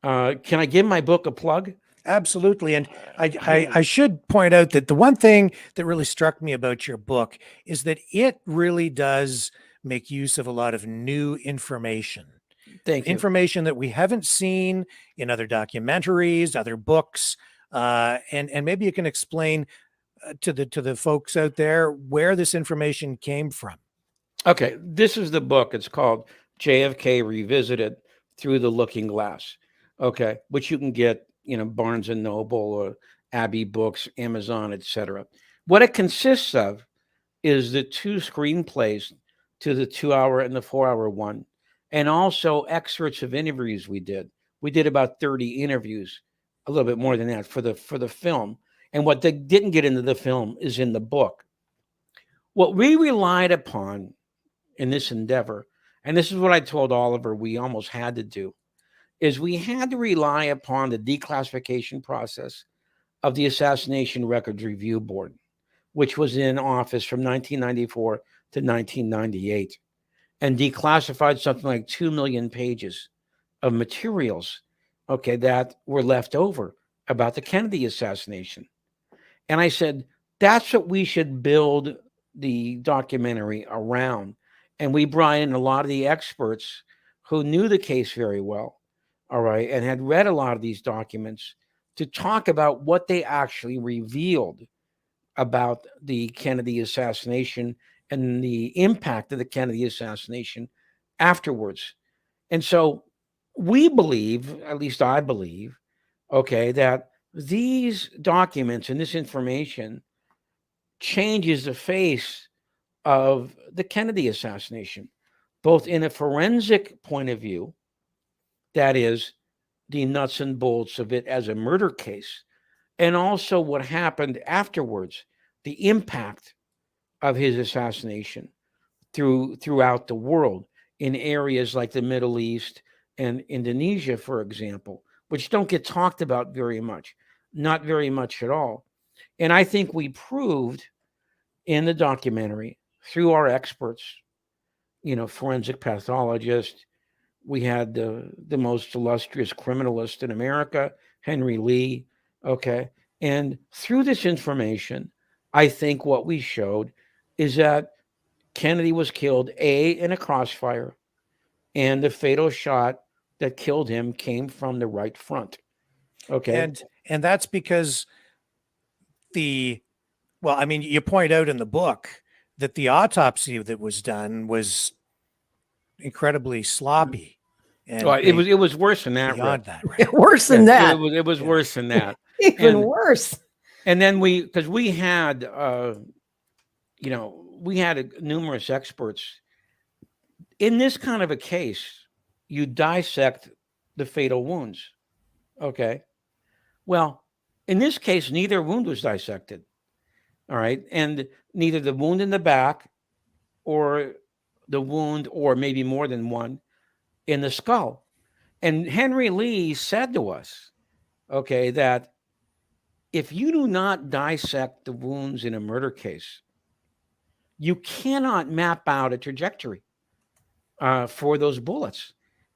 Can I give my book a plug? Absolutely. And I should point out that the one thing that really struck me about your book is that it really does make use of a lot of new information, Thank you. information that we haven't seen in other documentaries, other books. And maybe you can explain to the folks out there where this information came from. Okay, this is the book. It's called JFK Revisited Through the Looking Glass. Okay, which you can get, Barnes and Noble or Abbey Books, Amazon, etc. What it consists of is the two screenplays to the 2 hour and the 4 hour one, and also excerpts of interviews we did. We did about 30 interviews, a little bit more than that for the film. And what they didn't get into the film is in the book. What we relied upon in this endeavor, and this is what I told Oliver we almost had to do, is we had to rely upon the declassification process of the Assassination Records Review Board, which was in office from 1994 to 1998, and declassified something like 2 million pages of materials, okay, that were left over about the Kennedy assassination. And I said, that's what we should build the documentary around. And we brought in a lot of the experts who knew the case very well, all right, and had read a lot of these documents to talk about what they actually revealed about the Kennedy assassination and the impact of the Kennedy assassination afterwards. And so we believe, at least I believe, okay, that these documents and this information changes the face of the Kennedy assassination, both in a forensic point of view, that is, the nuts and bolts of it as a murder case, and also what happened afterwards, the impact of his assassination throughout the world in areas like the Middle East and Indonesia, for example, which don't get talked about very much, not very much at all. And I think we proved in the documentary through our experts, forensic pathologist. We had the most illustrious criminalist in America, Henry Lee. Okay. And through this information, I think what we showed is that Kennedy was killed, in a crossfire, and the fatal shot that killed him came from the right front. Okay. And that's because you point out in the book that the autopsy that was done was incredibly sloppy. And well, it was worse than that. Beyond that, right? Worse than that. It was worse than that. Even worse. And then because we had, we had numerous experts in this kind of a case. You dissect the fatal wounds. Okay. Well, in this case, neither wound was dissected. All right. And neither the wound in the back or the wound, or maybe more than one, in the skull. And Henry Lee said to us, okay, that if you do not dissect the wounds in a murder case, you cannot map out a trajectory for those bullets.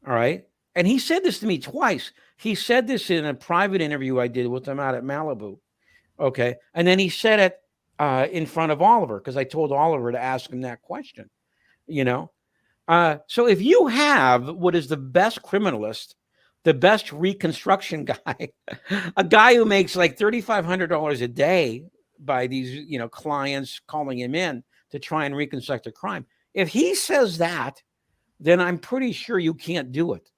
All right. And he said this to me twice. He said this in a private interview I did with him out at Malibu. Okay. And then he said it in front of Oliver, because I told Oliver to ask him that question, So if you have what is the best criminalist, the best reconstruction guy, a guy who makes like $3,500 a day by these, clients calling him in to try and reconstruct a crime, if he says that, then I'm pretty sure you can't do it.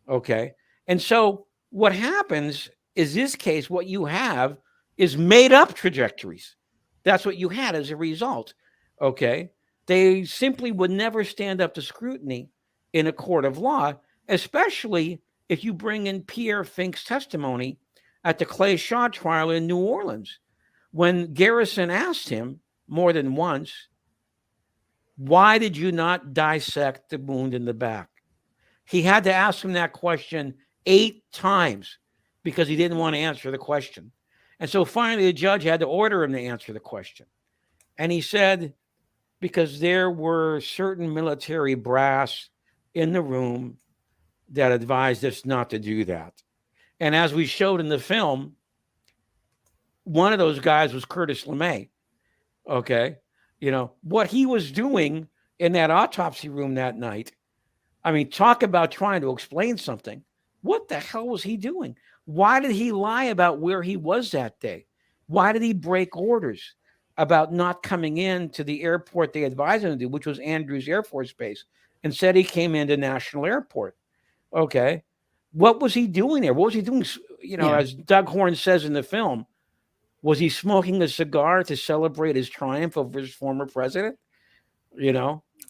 Okay. And so what happens is, this case, what you have is made up trajectories. That's what you had as a result. Okay. They simply would never stand up to scrutiny in a court of law, especially if you bring in Pierre Fink's testimony at the Clay Shaw trial in New Orleans, when Garrison asked him more than once, why did you not dissect the wound in the back? He had to ask him that question 8 times because he didn't want to answer the question. And so finally the judge had to order him to answer the question. And he said, because there were certain military brass in the room that advised us not to do that. And as we showed in the film, one of those guys was Curtis LeMay. Okay. What he was doing in that autopsy room that night. I mean, talk about trying to explain something. What the hell was he doing? Why did he lie about where he was that day? Why did he break orders about not coming in to the airport they advised him to do, which was Andrews Air Force Base, and said he came into National Airport? Okay. What was he doing there? What was he doing? As Doug Horn says in the film, was he smoking a cigar to celebrate his triumph over his former president?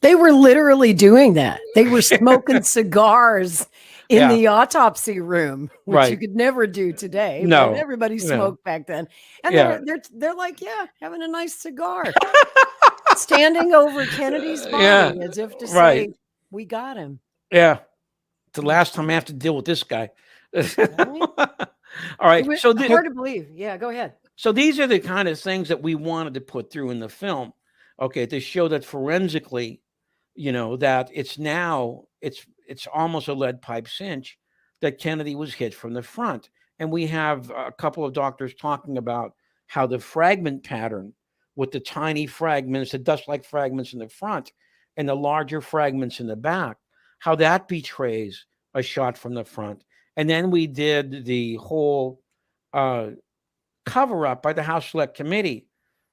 They were literally doing that. They were smoking cigars in the autopsy room, which you could never do today. No, but everybody smoked back then, and they're like, having a nice cigar, standing over Kennedy's body as if to say, "We got him." Yeah, the last time I have to deal with this guy. All right, so hard to believe. Yeah, go ahead. So these are the kind of things that we wanted to put through in the film, okay, to show that forensically, that it's almost a lead pipe cinch that Kennedy was hit from the front. And we have a couple of doctors talking about how the fragment pattern with the tiny fragments, the dust-like fragments in the front and the larger fragments in the back, how that betrays a shot from the front. And then we did the whole cover up by the House Select Committee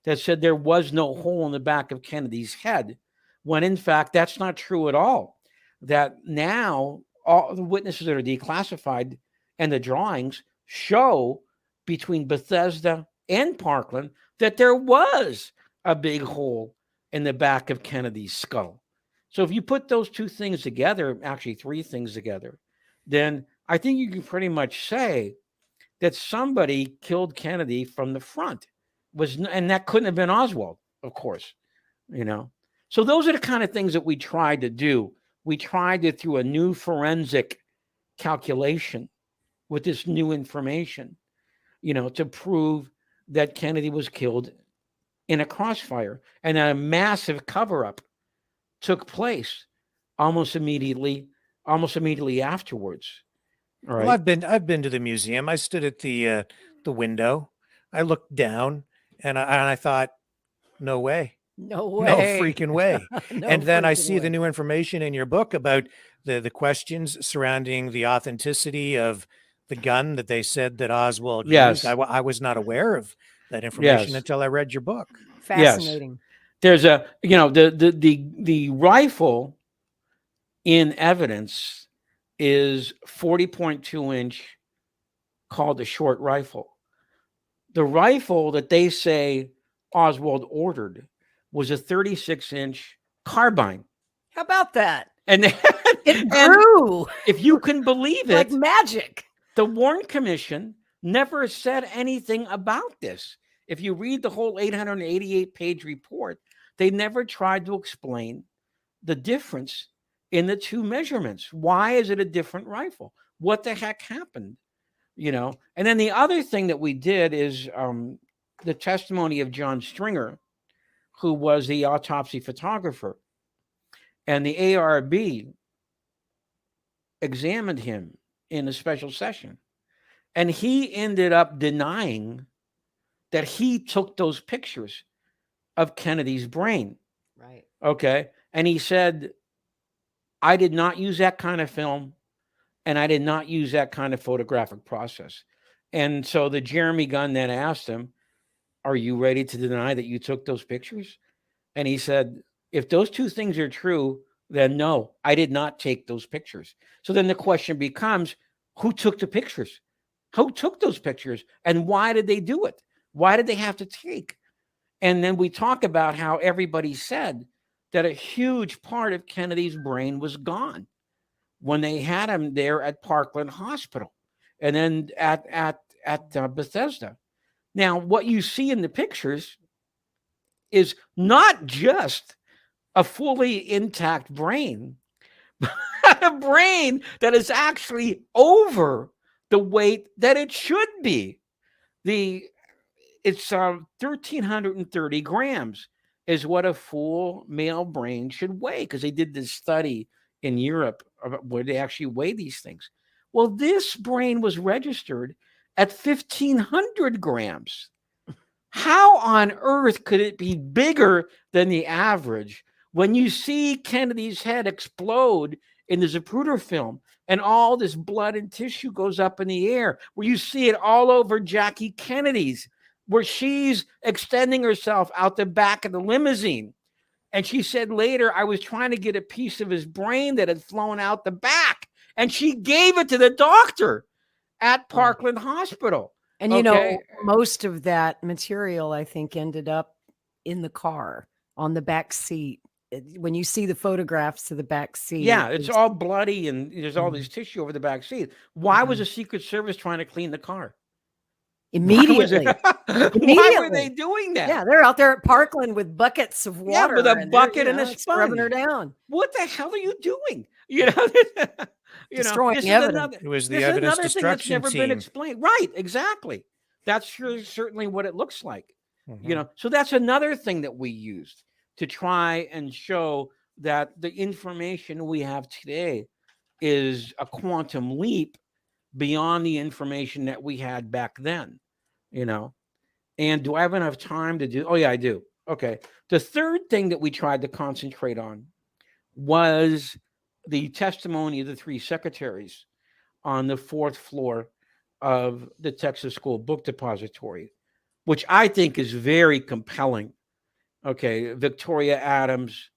that said there was no hole in the back of Kennedy's head, when in fact that's not true at all. That now all the witnesses that are declassified and the drawings show between Bethesda and Parkland that there was a big hole in the back of Kennedy's skull. So if you put those two things together, actually three things together, then I think you can pretty much say that somebody killed Kennedy from the front, and that couldn't have been Oswald, of course, So those are the kind of things that we tried to do. We tried it through a new forensic calculation with this new information, to prove that Kennedy was killed in a crossfire, and that a massive cover-up took place almost immediately afterwards. All right. Well, I've been to the museum. I stood at the window. I looked down, and I thought, no way. No way. No freaking way. No and then I freaking see way. the new information in your book about the questions surrounding the authenticity of the gun that they said that Oswald used. I was not aware of that information until I read your book. Fascinating. There's a, the rifle in evidence is 40.2 inch, called a short rifle. The rifle that they say Oswald ordered was a 36-inch carbine. How about that? And it grew. If you can believe it, like magic. The Warren Commission never said anything about this. If you read the whole 888-page report, they never tried to explain the difference in the two measurements. Why is it a different rifle? What the heck happened? And then the other thing that we did is the testimony of John Stringer, who was the autopsy photographer, and the ARB examined him in a special session, and he ended up denying that he took those pictures of Kennedy's brain. Right. Okay. And he said, I did not use that kind of film, and I did not use that kind of photographic process. And so the Jeremy Gunn then asked him, are you ready to deny that you took those pictures? And he said, if those two things are true, then no, I did not take those pictures. So then the question becomes, who took the pictures? Who took those pictures? And why did they do it? Why did they have to take? And then we talk about how everybody said that a huge part of Kennedy's brain was gone when they had him there at Parkland Hospital and then at Bethesda. Now, what you see in the pictures is not just a fully intact brain, but a brain that is actually over the weight that it should be. It's 1,330 grams is what a full male brain should weigh, because they did this study in Europe where they actually weigh these things. Well, this brain was registered at 1,500 grams. How on earth could it be bigger than the average when you see Kennedy's head explode in the Zapruder film and all this blood and tissue goes up in the air, where you see it all over Jackie Kennedy's, where she's extending herself out the back of the limousine. And she said later, I was trying to get a piece of his brain that had flown out the back. And she gave it to the doctor at Parkland Hospital. And, you know, most of that material, I think, ended up in the car on the back seat. When you see the photographs of the back seat. Yeah, it's all bloody and there's all this tissue over the back seat. Why was the Secret Service trying to clean the car? Immediately. Why were they doing that? Yeah, they're out there at Parkland with buckets of water. Yeah, with a bucket and a sponge. Rubbing her down. What the hell are you doing? You know, destroying evidence. It was the evidence destruction team. Never been explained. Right, exactly. That's certainly what it looks like. You know, so that's another thing that we used to try and show that the information we have today is a quantum leap beyond the information that we had back then, you know. And do I have enough time to do? Oh, yeah, I do. Okay. The third thing that we tried to concentrate on was the testimony of the three secretaries on the 4th floor of the Texas School Book Depository, which I think is very compelling. Okay. Victoria Adams,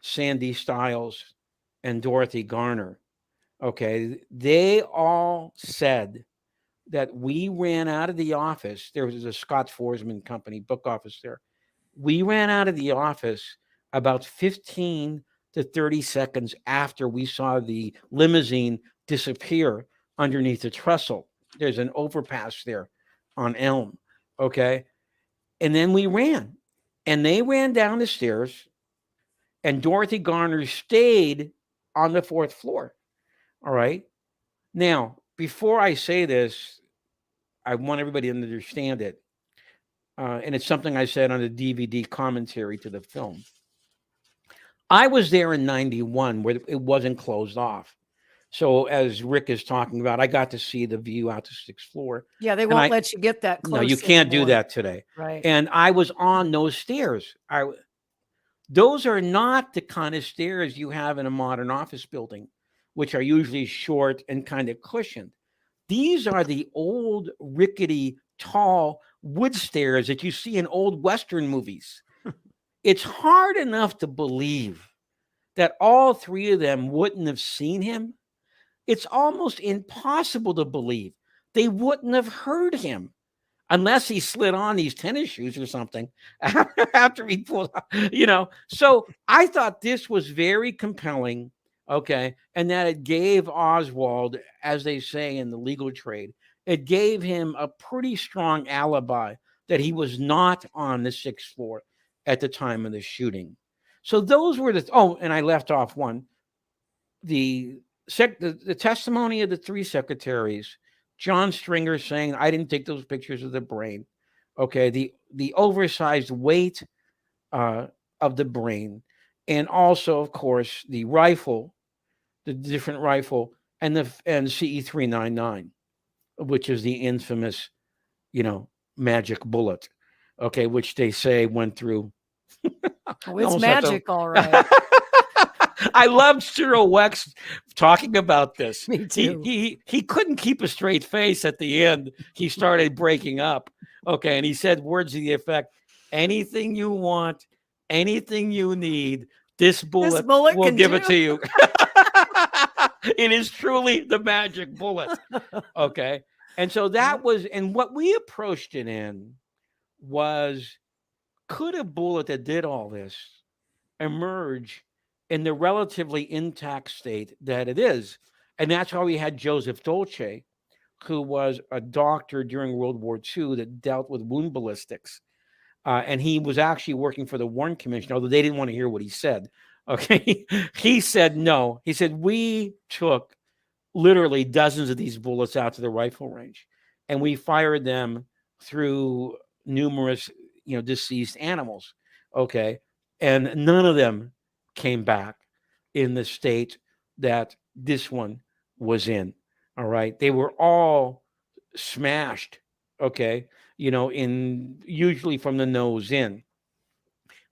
Sandy Stiles, and Dorothy Garner. Okay. They all said that we ran out of the office. There was a Scott Forsman Company book office there. We ran out of the office about 15 to 30 seconds after we saw the limousine disappear underneath the trestle. There's an overpass there on Elm. Okay. And then we ran. And they ran down the stairs, and Dorothy Garner stayed on the 4th floor. All right. Now, before I say this, I want everybody to understand it. And it's something I said on the DVD commentary to the film. I was there in 91 where it wasn't closed off. So as Rick is talking about, I got to see the view out to 6th floor. Yeah, they won't let you get that close. No, you can't do that today. Right. And I was on those stairs. Those are not the kind of stairs you have in a modern office building, which are usually short and kind of cushioned. These are the old, rickety, tall wood stairs that you see in old Western movies. It's hard enough to believe that all three of them wouldn't have seen him. It's almost impossible to believe they wouldn't have heard him unless he slid on these tennis shoes or something after he pulled out, you know. So I thought this was very compelling, okay, and that it gave Oswald, as they say in the legal trade, it gave him a pretty strong alibi that he was not on the 6th floor at the time of the shooting. So those were and I left off one. The testimony of the three secretaries, John Stringer saying, I didn't take those pictures of the brain. Okay. The oversized weight of the brain. And also, of course, the rifle, the different rifle, and CE-399, which is the infamous, you know, magic bullet. Okay. Which they say went through. Oh, it's magic, all right. I loved Cyril Wex talking about this. Me too. He couldn't keep a straight face at the end. He started breaking up. Okay. And he said words to the effect, anything you want, anything you need, this bullet will give it to you. It is truly the magic bullet. Okay. And so that was, and what we approached it in was, could a bullet that did all this emerge in the relatively intact state that it is? And that's why we had Joseph Dolce, who was a doctor during World War II that dealt with wound ballistics. And he was actually working for the Warren Commission, although they didn't want to hear what he said. Okay. He said, no. He said, we took literally dozens of these bullets out to the rifle range, and we fired them through numerous, you know, deceased animals. Okay. And none of them came back in the state that this one was in. All right. They were all smashed. Okay. Usually from the nose in.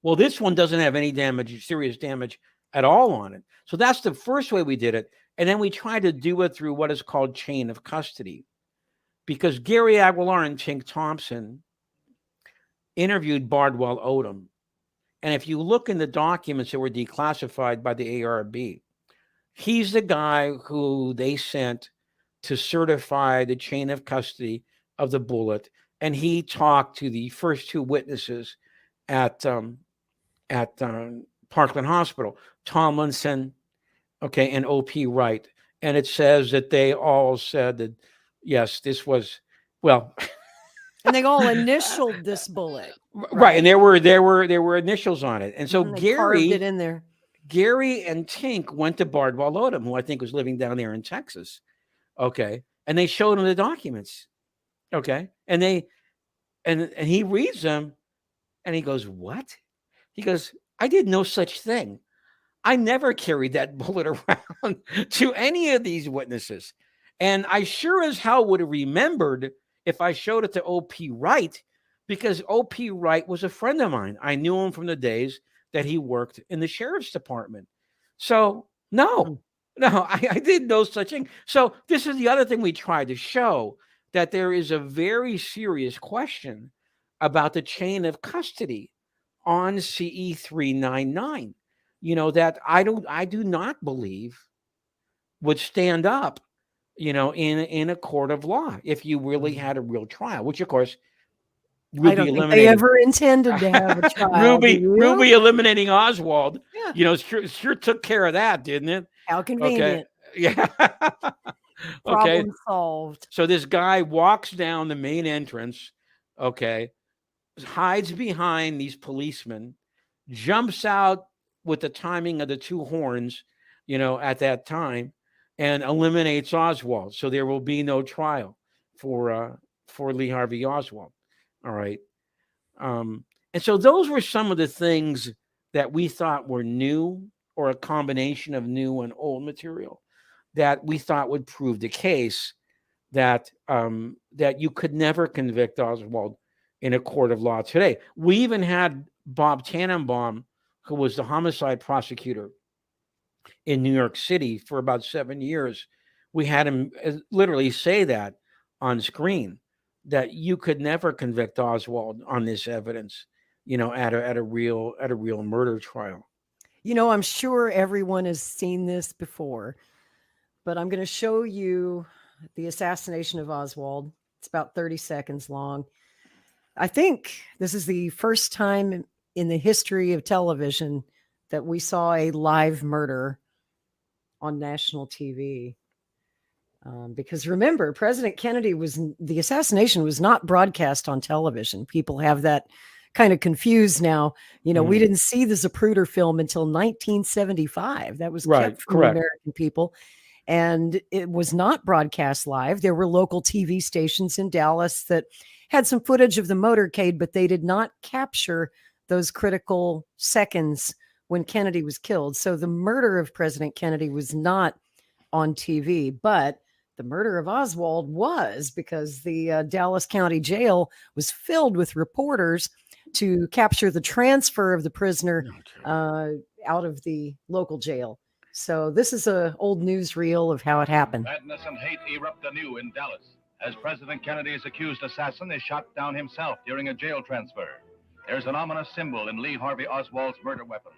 Well, this one doesn't have any damage, serious damage at all on it. So that's the first way we did it. And then we tried to do it through what is called chain of custody, because Gary Aguilar and Tink Thompson interviewed Bardwell Odom. And if you look in the documents that were declassified by the ARB, he's the guy who they sent to certify the chain of custody of the bullet. And he talked to the first two witnesses at Parkland Hospital, Tomlinson, okay, and O.P. Wright. And it says that they all said that, yes, this was, well. And they all initialed this bullet. Right. And there were initials on it. And so they carved it in there. Gary and Tink went to Bardwell Odom, who I think was living down there in Texas. Okay. And they showed him the documents. Okay. And he reads them and he goes, what? He goes, I did no such thing. I never carried that bullet around to any of these witnesses. And I sure as hell would have remembered if I showed it to O.P. Wright, because O.P. Wright was a friend of mine. I knew him from the days that he worked in the sheriff's department. So no, I did no such thing. So this is the other thing we tried to show, that there is a very serious question about the chain of custody on CE 399, that I do not believe would stand up, in a court of law if you really had a real trial, which of course Ruby I don't think they ever intended to have a trial. Ruby eliminating Oswald, Yeah. Sure took care of that, didn't it? How convenient. Okay. Yeah. Problem solved. So this guy walks down the main entrance, okay, hides behind these policemen, jumps out with the timing of the two horns, at that time, and eliminates Oswald. So there will be no trial for Lee Harvey Oswald. All right. And so those were some of the things that we thought were new, or a combination of new and old material, that we thought would prove the case that you could never convict Oswald in a court of law today. We even had Bob Tannenbaum, who was the homicide prosecutor in New York City for about 7 years. We had him literally say that on screen, that you could never convict Oswald on this evidence, at a real murder trial. I'm sure everyone has seen this before, but I'm going to show you the assassination of Oswald. It's about 30 seconds long. I think this is the first time in the history of television that we saw a live murder on national TV. Because remember, President Kennedy the assassination was not broadcast on television. People have that kind of confused now. We didn't see the Zapruder film until 1975. That was kept from the American people. And it was not broadcast live. There were local TV stations in Dallas that had some footage of the motorcade, but they did not capture those critical seconds when Kennedy was killed. So the murder of President Kennedy was not on TV, but the murder of Oswald was, because the Dallas County Jail was filled with reporters to capture the transfer of the prisoner out of the local jail. So this is an old newsreel of how it happened. Madness and hate erupt anew in Dallas as President Kennedy's accused assassin is shot down himself during a jail transfer. There's an ominous symbol in Lee Harvey Oswald's murder weapon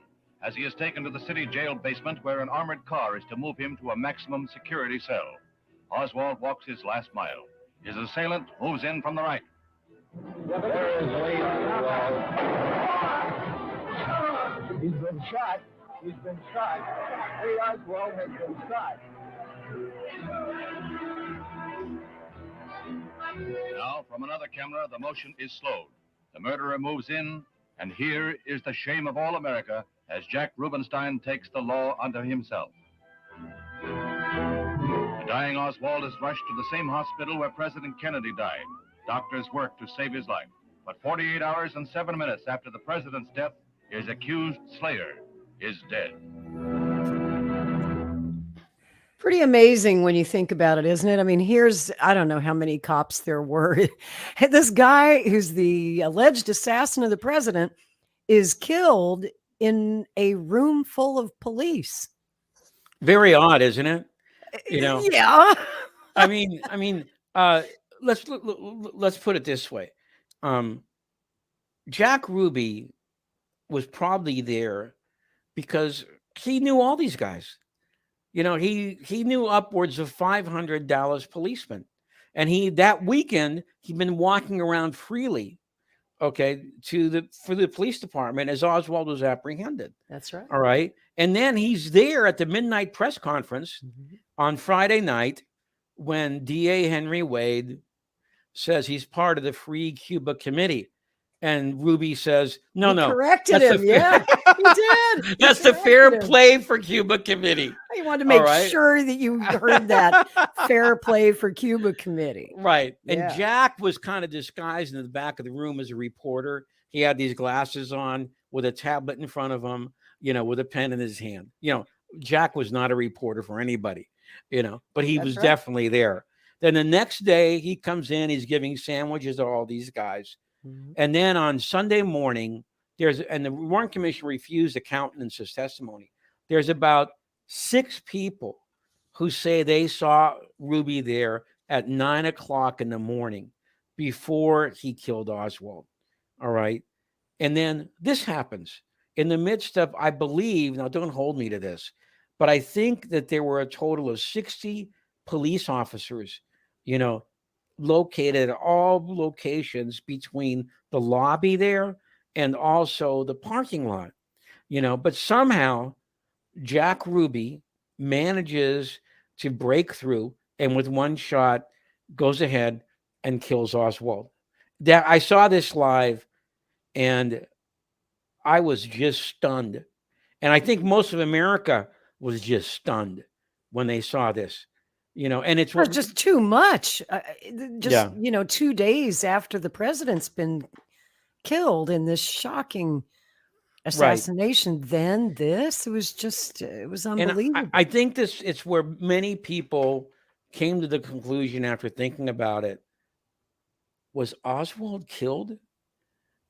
as he is taken to the city jail basement, where an armored car is to move him to a maximum security cell. Oswald walks his last mile. His assailant moves in from the right. There is Lee Oswald. He's been shot. He's been shot. Lee Oswald has been shot. Now, from another camera, the motion is slowed. The murderer moves in, and here is the shame of all America as Jack Rubenstein takes the law unto himself. The dying Oswald is rushed to the same hospital where President Kennedy died. Doctors work to save his life. But 48 hours and 7 minutes after the president's death, his accused slayer is dead. Pretty amazing when you think about it, isn't it? I mean, I don't know how many cops there were. This guy who's the alleged assassin of the president is killed in a room full of police. Very odd, isn't it? You know, Yeah. I mean, let's put it this way. Jack Ruby was probably there because he knew all these guys. You know, he knew upwards of 500 Dallas policemen, and that weekend he'd been walking around freely, okay, for the police department as Oswald was apprehended. That's right. All right, and then he's there at the midnight press conference on Friday night when DA Henry Wade says he's part of the Free Cuba Committee. And Ruby says, no, corrected him. Yeah, he did. That's the Fair Play for Cuba Committee. I wanted to make sure that you heard that. Fair Play for Cuba Committee. Right. Yeah. And Jack was kind of disguised in the back of the room as a reporter. He had these glasses on with a tablet in front of him, you know, with a pen in his hand. You know, Jack was not a reporter for anybody, you know, but he was definitely there. Then the next day he comes in, he's giving sandwiches to all these guys. And then on Sunday morning, and the Warren Commission refused the countenance's testimony. There's about 6 people who say they saw Ruby there at 9 o'clock in the morning before he killed Oswald. All right. And then this happens in the midst of, I believe, now don't hold me to this, but I think that there were a total of 60 police officers, you know, located at all locations between the lobby there and also the parking lot, you know, but somehow Jack Ruby manages to break through and with one shot goes ahead and kills Oswald. That I saw this live and I was just stunned. And I think most of America was just stunned when they saw this. You know, and it's just too much. You know, 2 days after the president's been killed in this shocking assassination, then it was unbelievable. And I think it's where many people came to the conclusion after thinking about it. Was Oswald killed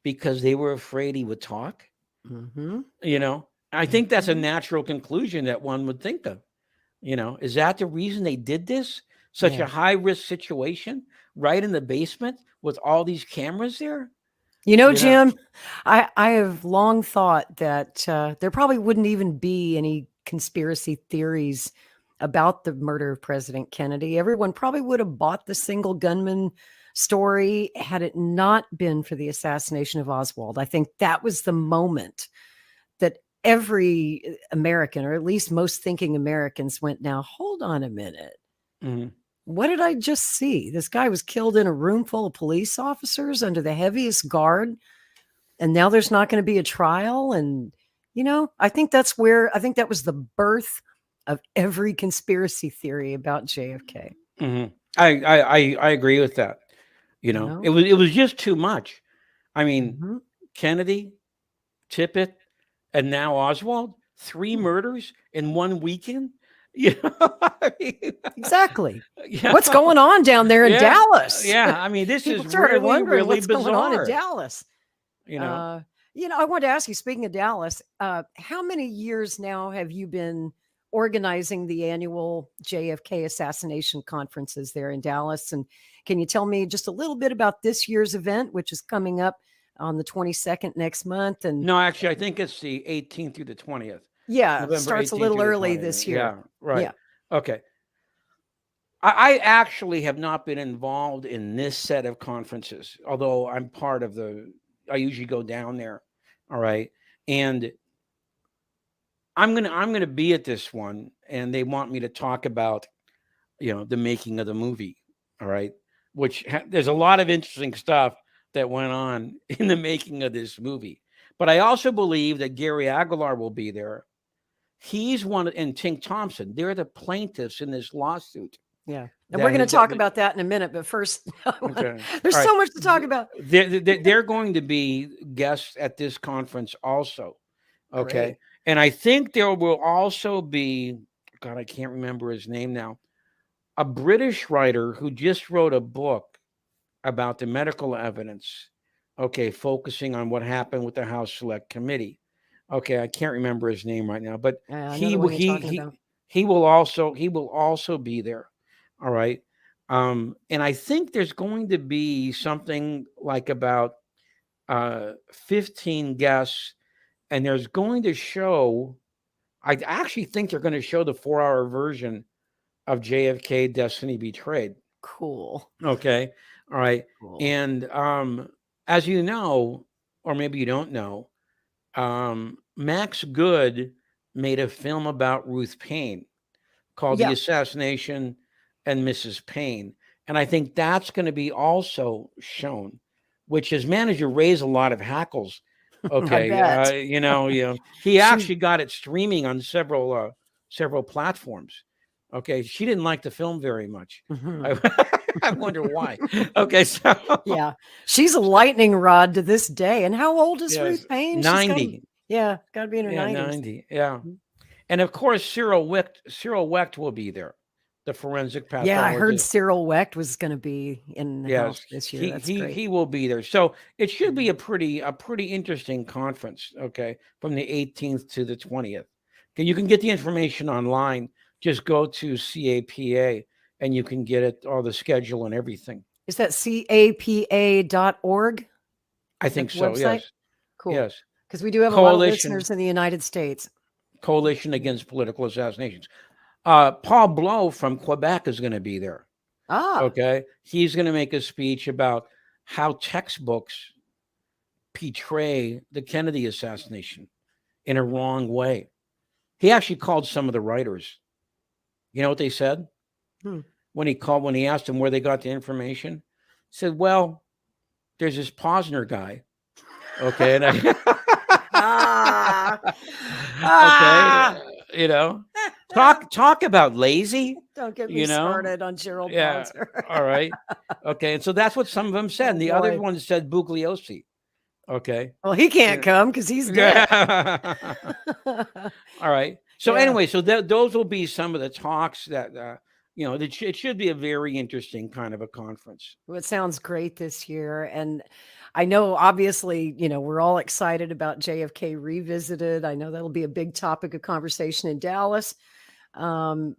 because they were afraid he would talk? You know, I think that's a natural conclusion that one would think of. You know, is that the reason they did this? Such a high risk situation right in the basement with all these cameras there? You know, Jim, I have long thought that there probably wouldn't even be any conspiracy theories about the murder of President Kennedy. Everyone probably would have bought the single gunman story had it not been for the assassination of Oswald. I think that was the moment that every American, or at least most thinking Americans, went, now, hold on a minute. What did I just see? This guy was killed in a room full of police officers under the heaviest guard. And now there's not going to be a trial. And, you know, I think that was the birth of every conspiracy theory about JFK. I agree with that. You know, it was just too much. I mean, Kennedy, Tippit, and now Oswald, 3 murders in one weekend. You know, I mean, exactly. What's going on down there in Dallas? Yeah, I mean, this is really what's bizarre. Going on in Dallas. You know, I wanted to ask you. Speaking of Dallas, how many years now have you been organizing the annual JFK Assassination conferences there in Dallas? And can you tell me just a little bit about this year's event, which is coming up on the 22nd next month? And no, actually, I think it's the 18th through the 20th. Yeah, November starts a little early this year. Yeah, right. Yeah. Okay. I actually have not been involved in this set of conferences, although I'm part of I usually go down there. All right. And I'm gonna be at this one, and they want me to talk about, you know, the making of the movie. All right. Which there's a lot of interesting stuff that went on in the making of this movie. But I also believe that Gary Aguilar will be there. He's one, and Tink Thompson. They're the plaintiffs in this lawsuit. Yeah. And we're going to talk about that in a minute. But first, there's so much to talk about. They're going to be guests at this conference also. Okay. Great. And I think there will also be a God, I can't remember his name now. A British writer who just wrote a book about the medical evidence, okay, focusing on what happened with the House Select Committee. Okay, I can't remember his name right now, but I know he the will one you're talking about. he will also be there. All right. And I think there's going to be something like about 15 guests, and there's going to show, I actually think they're going to show the 4-hour version of JFK Destiny Betrayed. Cool. Okay. All right. Cool. And as you know, or maybe you don't know, Max Good made a film about Ruth Paine called Yeah. The Assassination and Mrs. Paine. And I think that's going to be also shown, which has managed to raise a lot of hackles. Okay. bet. He actually got it streaming on several platforms. Okay. She didn't like the film very much. I wonder why. Okay. So Yeah, she's a lightning rod to this day. And how old is yes, Ruth Paine? 90. Got to be in her 90s. 90. Yeah. And of course, Cyril Wecht will be there, the forensic pathologist. Yeah, I heard Cyril Wecht was going to be in the house this year. That's great. He will be there. So it should be a pretty interesting conference. Okay, from the 18th to the 20th. Okay, you can get the information online. Just go to CAPA and you can get it, all the schedule and everything. Is that CAPA.org? I think so. Website? Yes. Cool. Yes. Because we do have a lot of listeners in the United States. Coalition Against Political Assassinations. Paul Blow from Quebec is going to be there. Okay. He's going to make a speech about how textbooks portray the Kennedy assassination in a wrong way. He actually called some of the writers. You know what they said? When he asked them where they got the information, he said, well, there's this Posner guy. Okay. And talk about lazy. Don't get me started on Gerald Posner. All right. Okay. And so that's what some of them said. And the other ones said Bugliosi. Okay. Well, he can't come because he's dead. All right. So anyway, so those will be some of the talks that, it should be a very interesting kind of a conference. Well, it sounds great this year. And I know, obviously, we're all excited about JFK Revisited. I know that'll be a big topic of conversation in Dallas. I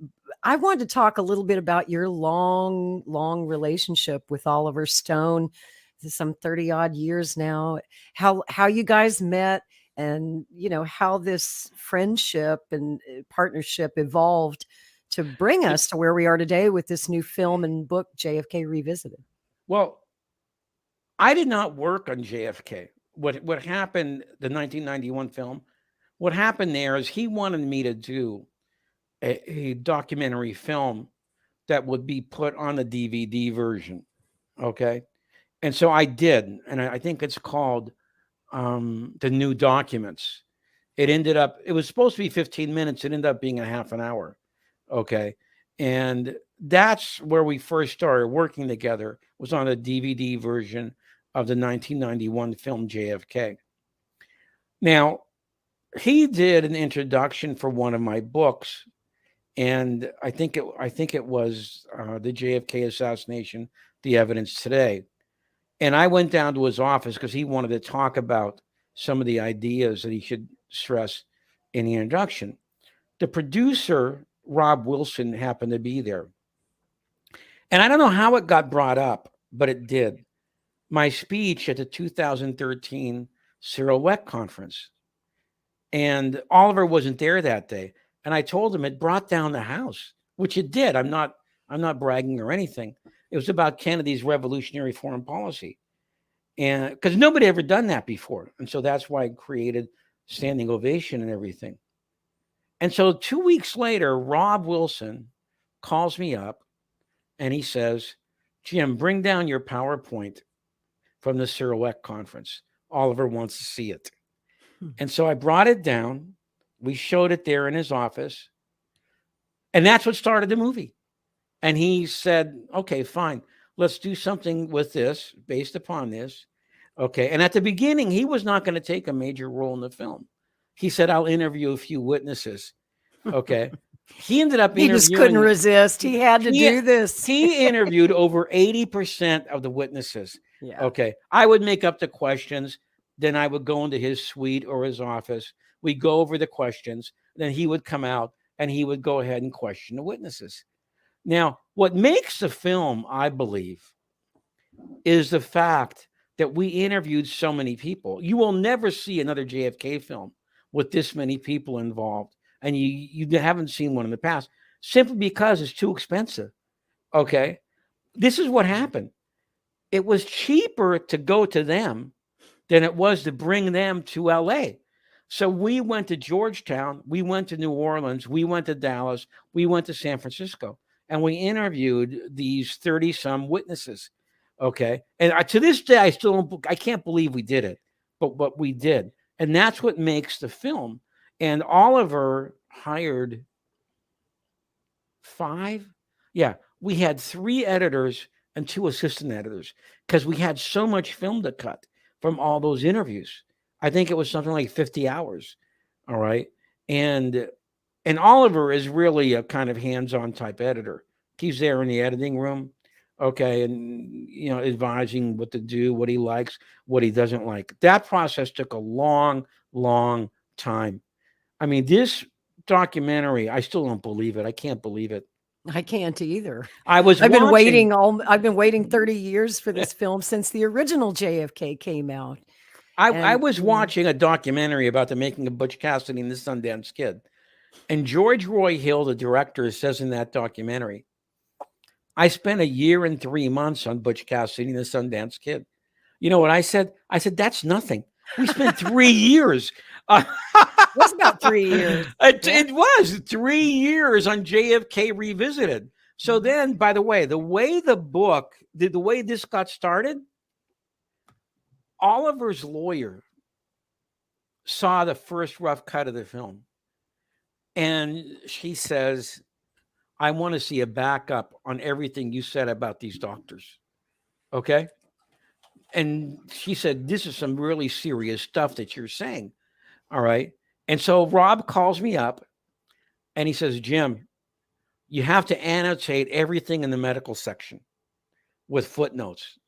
wanted to talk a little bit about your long, long relationship with Oliver Stone. Some 30 odd years now, how you guys met, and how this friendship and partnership evolved to bring us to where we are today with this new film and book, JFK Revisited. Well, I did not work on JFK. What happened, the 1991 film, what happened there is he wanted me to do a documentary film that would be put on the DVD version. Okay. And so I did. And I think it's called The New Documents. It was supposed to be 15 minutes. It ended up being a half an hour. Okay. And that's where we first started working together, was on a DVD version of the 1991 film JFK. Now, he did an introduction for one of my books, and I think it was the JFK Assassination, The Evidence Today. And I went down to his office because he wanted to talk about some of the ideas that he should stress in the introduction. The producer, Rob Wilson, happened to be there. And I don't know how it got brought up, but it did. My speech at the 2013 Cyril Wecht conference. And Oliver wasn't there that day. And I told him it brought down the house, which it did. I'm not bragging or anything. It was about Kennedy's revolutionary foreign policy. And because nobody ever done that before. And so that's why I created standing ovation and everything. And so 2 weeks later, Rob Wilson calls me up and he says, Jim, bring down your PowerPoint from the Cyril Wecht conference. Oliver wants to see it. And so I brought it down. We showed it there in his office. And that's what started the movie. And he said, okay, fine. Let's do something with this based upon this. Okay. And at the beginning, he was not going to take a major role in the film. He said, I'll interview a few witnesses. Okay. He ended up He just couldn't interviewing. resist. He had to do this. He interviewed over 80% of the witnesses. Yeah. Okay. I would make up the questions. Then I would go into his suite or his office. We'd go over the questions. Then he would come out and he would go ahead and question the witnesses. Now, what makes the film, I believe, is the fact that we interviewed so many people. You will never see another JFK film with this many people involved. And you haven't seen one in the past simply because it's too expensive. Okay. This is what happened. It was cheaper to go to them than it was to bring them to LA. So we went to Georgetown, we went to New Orleans, we went to Dallas, we went to San Francisco, and we interviewed these 30 some witnesses. Okay. And to this day, I can't believe we did it, but we did. And that's what makes the film. And Oliver hired 5. Yeah. We had 3 editors and 2 assistant editors because we had so much film to cut from all those interviews. I think it was something like 50 hours. All right. And Oliver is really a kind of hands-on type editor. He's there in the editing room. Okay. And, advising what to do, what he likes, what he doesn't like. That process took a long, long time. I mean, this documentary, I still don't believe it. I can't believe it. I can't either. I've been waiting 30 years for this film since the original JFK came out. I was watching a documentary about the making of Butch Cassidy and the Sundance Kid. And George Roy Hill, the director, says in that documentary, I spent 1 year and 3 months on Butch Cassidy and the Sundance Kid. You know what I said? I said, that's nothing. We spent 3 years. It was about 3 years. It was 3 years on JFK Revisited. So then, by the way the way this got started, Oliver's lawyer saw the first rough cut of the film. And she says, I want to see a backup on everything you said about these doctors. Okay. And she said, this is some really serious stuff that you're saying. All right. And so Rob calls me up and he says, Jim, you have to annotate everything in the medical section with footnotes.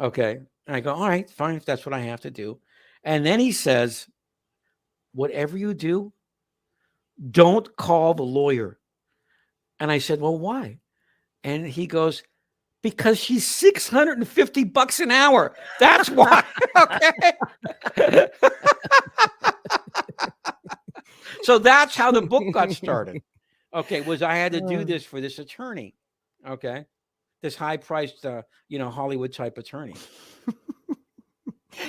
Okay. And I go, all right, fine, if that's what I have to do. And then he says, whatever you do, don't call the lawyer. And I said, well, why? And he goes, because she's $650 an hour. That's why. Okay. So that's how the book got started. Okay. Was I had to do this for this attorney. Okay. This high priced, Hollywood type attorney.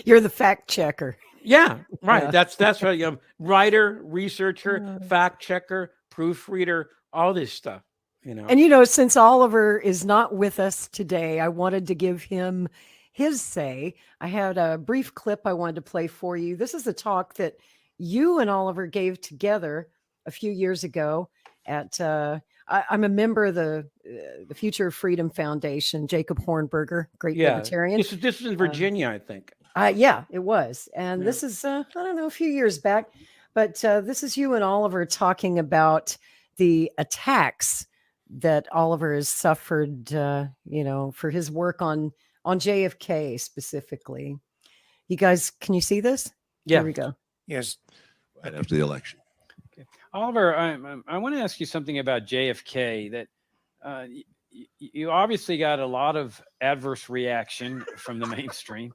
You're the fact checker. Yeah. Right. Yeah. That's right. Writer, researcher, fact checker, proofreader, all this stuff. And since Oliver is not with us today, I wanted to give him his say. I had a brief clip I wanted to play for you. This is a talk that you and Oliver gave together a few years ago at I'm a member of the Future of Freedom Foundation. Jacob Hornberger, great libertarian. This is in Virginia, I think. Yeah, it was. And this is I don't know, a few years back, but this is you and Oliver talking about the attacks that Oliver has suffered, for his work on JFK specifically. You guys, can you see this? Yeah. Here we go. Yes. Right after the election. Okay. Oliver, I want to ask you something about JFK that you obviously got a lot of adverse reaction from the mainstream.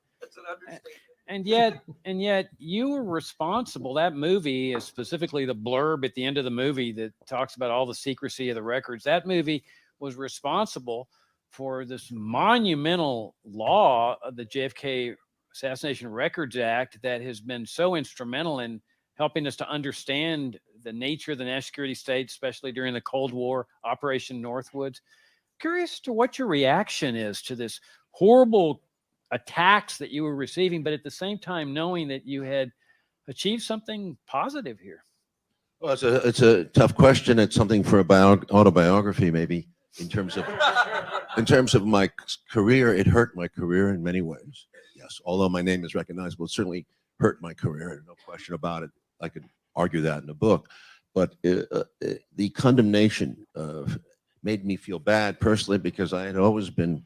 And yet you were responsible. That movie is specifically the blurb at the end of the movie that talks about all the secrecy of the records. That movie was responsible for this monumental law of the JFK Assassination Records Act that has been so instrumental in helping us to understand the nature of the national security state, especially during the Cold War, Operation Northwoods. Curious to what your reaction is to this horrible attacks that you were receiving, but at the same time knowing that you had achieved something positive here. Well, it's a tough question. It's something for autobiography, maybe. In terms of my career, it hurt my career in many ways. Yes, although my name is recognizable, it certainly hurt my career. No question about it. I could argue that in the book. but the condemnation made me feel bad personally because I had always been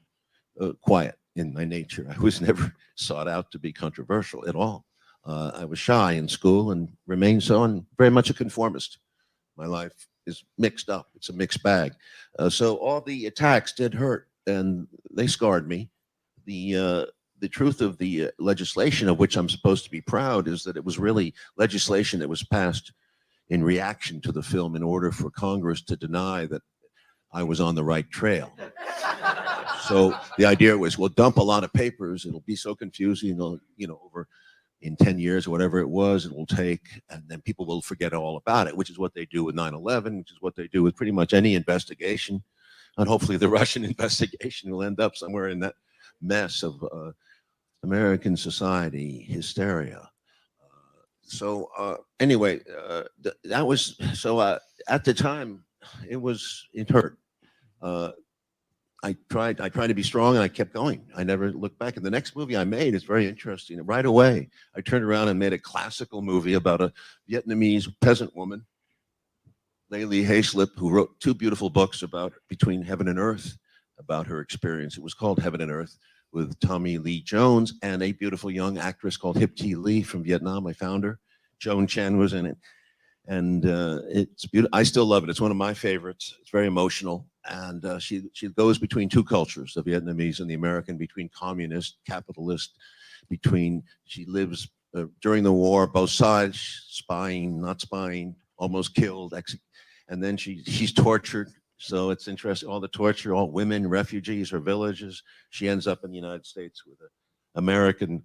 quiet in my nature. I was never sought out to be controversial at all. I was shy in school and remained so, and very much a conformist. My life is mixed up. It's a mixed bag. So all the attacks did hurt, and they scarred me. The truth of the legislation, of which I'm supposed to be proud, is that it was really legislation that was passed in reaction to the film in order for Congress to deny that I was on the right trail. So the idea was, we'll dump a lot of papers. It'll be so confusing, over in 10 years or whatever it was, it will take, and then people will forget all about it, which is what they do with 9/11, which is what they do with pretty much any investigation. And hopefully the Russian investigation will end up somewhere in that mess of American society hysteria. Anyway, that was, so at the time, it hurt. I tried to be strong, and I kept going. I never looked back. And the next movie I made is very interesting. Right away, I turned around and made a classical movie about a Vietnamese peasant woman, Layli Haislip, who wrote 2 beautiful books about Between Heaven and Earth, about her experience. It was called Heaven and Earth, with Tommy Lee Jones and a beautiful young actress called Hip T. Lee from Vietnam. I found her. Joan Chen was in it. And it's beautiful. I still love it. It's one of my favorites. It's very emotional. And she goes between 2 cultures, the Vietnamese and the American, between communist, capitalist, she lives during the war, both sides, spying, not spying, almost killed, and then she's tortured. So it's interesting, all the torture, all women, refugees, her villages. She ends up in the United States with an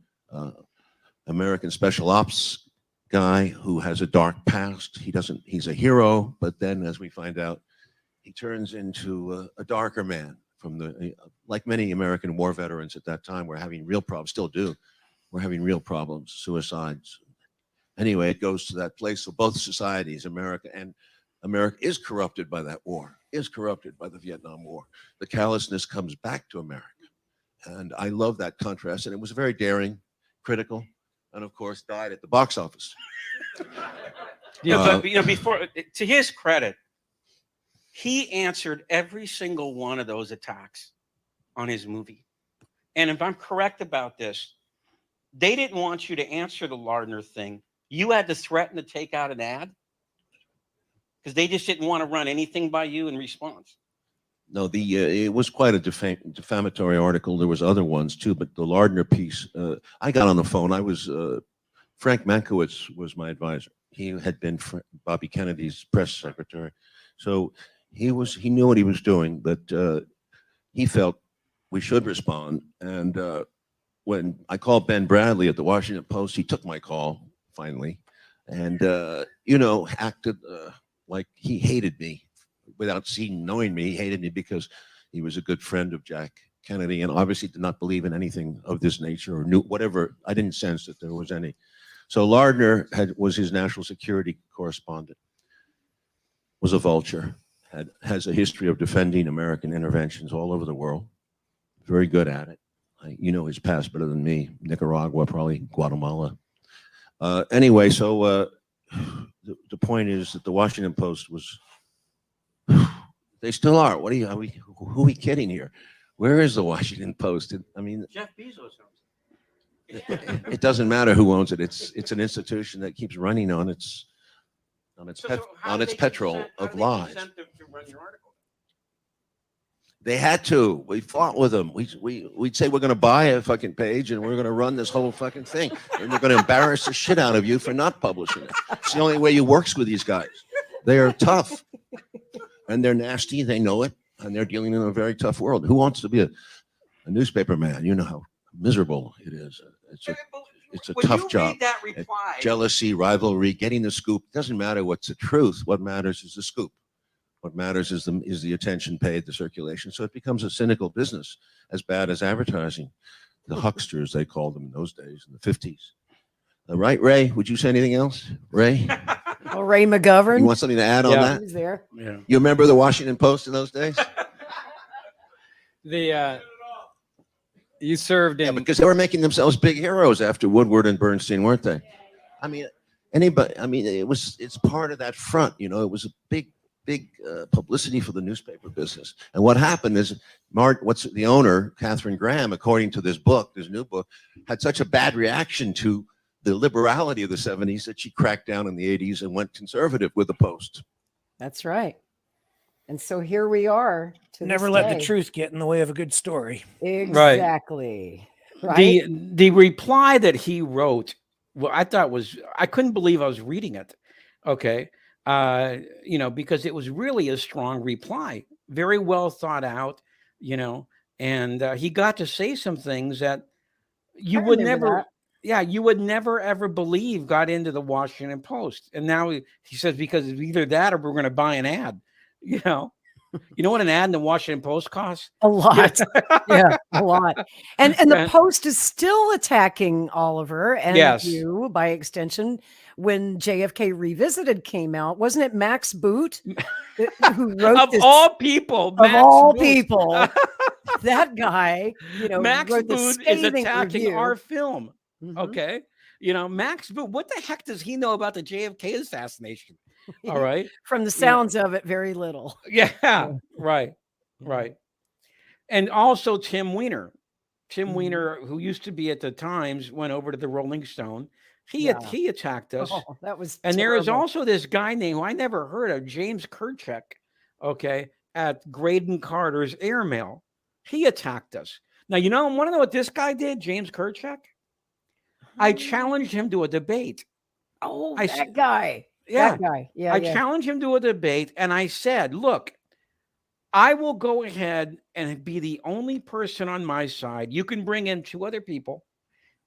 American special ops guy who has a dark past. He's a hero, but then as we find out, he turns into a darker man like many American war veterans at that time were having real problems, still do. We're having real problems, suicides. Anyway, it goes to that place. So both societies, America is corrupted by that war, is corrupted by the Vietnam War. The callousness comes back to America. And I love that contrast. And it was very daring, critical, and of course died at the box office. But before, to his credit, he answered every single one of those attacks on his movie. And if I'm correct about this, they didn't want you to answer the Lardner thing. You had to threaten to take out an ad because they just didn't want to run anything by you in response. No, it was quite a defamatory article. There was other ones too, but the Lardner piece, I got on the phone. Frank Mankiewicz was my advisor. He had been Bobby Kennedy's press secretary. So he knew what he was doing, but he felt we should respond. And when I called Ben Bradley at the Washington Post, he took my call finally, and acted like he hated me without knowing me. He hated me because he was a good friend of Jack Kennedy, and obviously did not believe in anything of this nature or knew whatever. I didn't sense that there was any. So Lardner was his national security correspondent, was a vulture, has a history of defending American interventions all over the world, very good at it. His past better than me. Nicaragua, probably Guatemala. Anyway, so the point is that the Washington Post was, they still are. Who are we kidding here? Where is the Washington Post? Jeff Bezos owns it doesn't matter who owns it. It's an institution that keeps running on its petrol of lies. They had to. We fought with them. We'd say we're going to buy a fucking page and we're going to run this whole fucking thing, and we're going to embarrass the shit out of you for not publishing it. It's the only way you works with these guys. They are tough, and they're nasty. They know it, and they're dealing in a very tough world. Who wants to be a newspaper man? You know how miserable it is. It's a tough job. Jealousy, rivalry, getting the scoop. It doesn't matter what's the truth. What matters is the scoop. What matters is the attention paid, the circulation. So it becomes a cynical business, as bad as advertising. The hucksters, they called them in those days, in the 50s. Right, Ray? Would you say anything else? Ray? Oh, Ray McGovern. You want something to add on that? He's there. Yeah. You remember the Washington Post in those days? You served in... Yeah, because they were making themselves big heroes after Woodward and Bernstein, weren't they? anybody, I mean, it's part of that front, you know. It was a big publicity for the newspaper business. And what happened is what's the owner, Catherine Graham, according to this book, this new book, had such a bad reaction to the liberality of the 70s that she cracked down in the 80s and went conservative with the Post. That's right. And so here we are. Never let the truth get in the way of a good story. Exactly. Right. The reply that he wrote, well, I thought I couldn't believe I was reading it. Okay. You know, because it was really a strong reply, very well thought out, you know, and he got to say some things that you would never, you would never ever believe got into the Washington Post. And now he says, because it's either that or we're going to buy an ad, you know. You know what an ad in the Washington Post costs? A lot. Yeah, a lot. And the Post is still attacking Oliver and you by extension. When JFK Revisited came out, wasn't it Max Boot who wrote of all people? Of all people, that guy, you know, Max wrote Boot is attacking our film. Okay, you know, Max Boot. What the heck does he know about the JFK assassination? All right. From the sounds of it, very little. Yeah. Right. And also Tim Weiner. Tim Weiner, who used to be at the Times, went over to the Rolling Stone. He attacked us. Oh, that was and terrible. there is also this guy named, who I never heard of, James Kerchak, okay, at Graydon Carter's Airmail. He attacked us. Now, you know, want to know what this guy did, James Kerchak? I challenged him to a debate. Oh, that guy. Yeah. That guy. Yeah. I challenged him to a debate, and I said, look, I will go ahead and be the only person on my side. You can bring in 2 other people.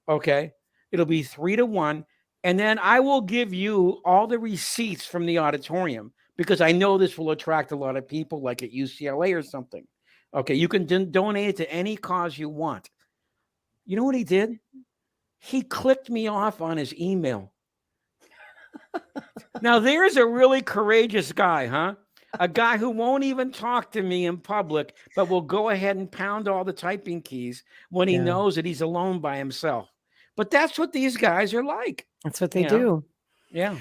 Okay. It'll be 3-1. And then I will give you all the receipts from the auditorium, because I know this will attract a lot of people, like at UCLA or something. Okay. You can donate it to any cause you want. You know what he did? He clicked me off on his email. Now, there's a really courageous guy, huh? A guy who won't even talk to me in public, but will go ahead and pound all the typing keys when he knows that he's alone by himself. But that's what these guys are like. That's what they do. Yeah.